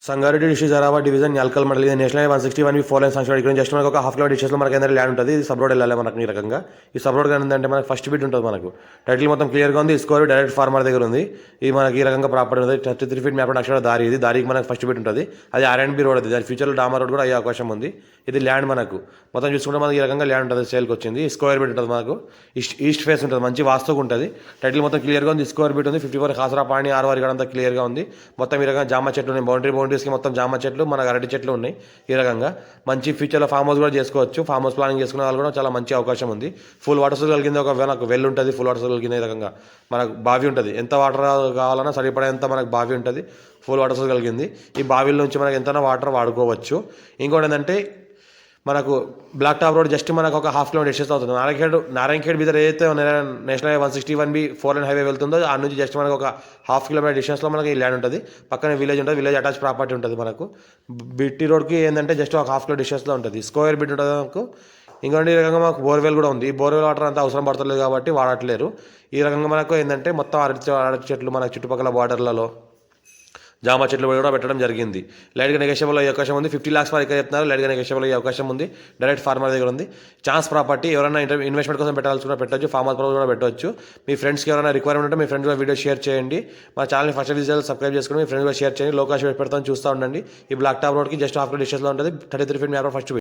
Sangareddy district Zaheerabad division Nyalkal మండలి national 161 4 line సంక్షేమ ఇక్కడ జస్ట్ మనకు ఒక హాఫ్ కిలోమీటర్ డిస్టెన్స్లో మనకి ఏంటంటే ల్యాండ్ ఉంటుంది. ఇది సబ్ రోడ్ వెళ్ళాలి మనకి ఈ రకంగా. ఈ సబ్ రోడ్ ఏంటంటే మనకి ఫస్ట్ బిట్ ఉంటుంది. మనకు టైటిల్ మొత్తం క్లియర్గా ఉంది. స్కోర్ డైరెక్ట్ ఫార్మర్ దగ్గర ఉంది. ఇది మనకి ఈ రకంగా ప్రాపర్టీ ఉంది. 33 ఫీట్ మ్యాప్ అక్షర దారి. ఇది దారికి మనకు ఫస్ట్ బిట్ ఉంటుంది. అది R&B రోడ్ అది. దాని ఫ్యూచర్లో డామర్ రోడ్ కూడా అయ్యే అవకాశం ఉంది. ఇది ల్యాండ్ మనకు మొత్తం చూసుకుంటే మనకి ఈ రకంగా ల్యాండ్ ఉంటుంది. సేల్కి వచ్చింది. స్క్వేర్ బిట్ ఉంటుంది. మనకు ఈస్ట్ ఫేస్ ఉంటుంది. మంచి వాస్తుగా ఉంటుంది. టైటిల్ మొత్తం క్లియర్గా ఉంది. స్క్వేర్ బిట్ ఉంది. 54 కాసరా పాణి ఆర్వారి కూడా అంతా క్లియర్గా ఉంది. మొత్తం ఈ రకంగా జామ చెట్లు ఉన్నాయి. బౌండరీస్కి మొత్తం జామ చెట్లు మనకు అరటి చెట్లు ఉన్నాయి. ఈ రకంగా మంచి ఫ్యూచర్లో ఫామ్ హౌస్ కూడా చేసుకోవచ్చు. ఫామ్ హౌస్ ప్లానింగ్ చేసుకునే వాళ్ళు కూడా చాలా మంచి అవకాశం ఉంది. ఫుల్ వాటర్ సోర్స్ కలిగింది. ఒక నాకు వెల్ ఉంటుంది. ఫుల్ వాటర్ సోర్స్ కలిగింది. ఈ రకంగా మనకు బావి ఉంటుంది. ఎంత వాటర్ కావాలన్నా సరిపడేంత మనకు బావి ఉంటుంది. ఫుల్ వాటర్ సోర్స్ కలిగింది. ఈ బావిల నుంచి మనకు ఎంతైనా వాటర్ వాడుకోవచ్చు. ఇంకోటి ఏంటంటే మనకు బ్లాక్ టాప్ రోడ్ జస్ట్ మనకు ఒక హాఫ్ కిలోమీటర్ డిస్టెన్స్ అవుతుంది. నారాయణఖేడ్ మీద ఏదైతే నేషనల్ 161B 4 లైన్ హైవే వెళ్తుందో ఆ నుంచి జస్ట్ మనకు ఒక హాఫ్ కిలోమీటర్ డిస్టెన్స్లో మనకి ఈ ల్యాండ్ ఉంటుంది. పక్కన విలేజ్ ఉంటుంది. విలేజ్ అటాచ్ ప్రాపర్టీ ఉంటుంది. మనకు బిట్టి రోడ్కి ఏంటంటే జస్ట్ ఒక హాఫ్ కిలో డిస్టెన్స్లో ఉంటుంది. స్క్వేర్ బిట్ ఉంటుంది మనకు. ఇంకోటి ఈ రకంగా మాకు బోర్వెల్ కూడా ఉంది. ఈ బోర్వెల్ వాటర్ అంతా అవసరం పడతలేదు కాబట్టి వాడట్లేరు. ఈ రకంగా మనకు ఏంటంటే మొత్తం అరటి చెట్లు మనకు చుట్టుపక్కల బార్డర్లలో జామ చెట్లు కూడా పెట్టడం జరిగింది. లైట్గా నెగోషియబుల్ అయ్యే అవకాశం ఉంది. 50 lakhs వరకు చెప్తున్నారు. లైట్గా నెగోషియబుల్ అయ్యే అవకాశం ఉంది. డైరెక్ట్ ఫార్మర్ దగ్గర ఉంది. ఛాన్స్ ప్రాపర్టీ ఎవరైనా ఇన్వెస్ట్మెంట్ కోసం పెట్టాల్సుకున్నా పెట్టవచ్చు. ఫార్మర్ కూడా పెట్టవచ్చు. మీ ఫ్రెండ్స్కి ఎవరైనా రిక్వైర్మెంట్ ఉంటే మీ ఫ్రెండ్స్ కూడా వీడియో షేర్ చేయండి. మా ఛానల్ని ఫస్ట్ విజిట్ సబ్స్క్రైబ్ చేసుకుని మీ ఫ్రెండ్స్ కూడా షేర్ చేయండి. లోకాష్ పెడతాను చూస్తూ ఉండండి. ఈ బ్లాక్ టాప్ రోడ్కి జస్ట్ హాఫ్ డిస్టెన్స్లో ఉంటుంది. 33 ఫీట్ మ్యాప్ ఫస్ట్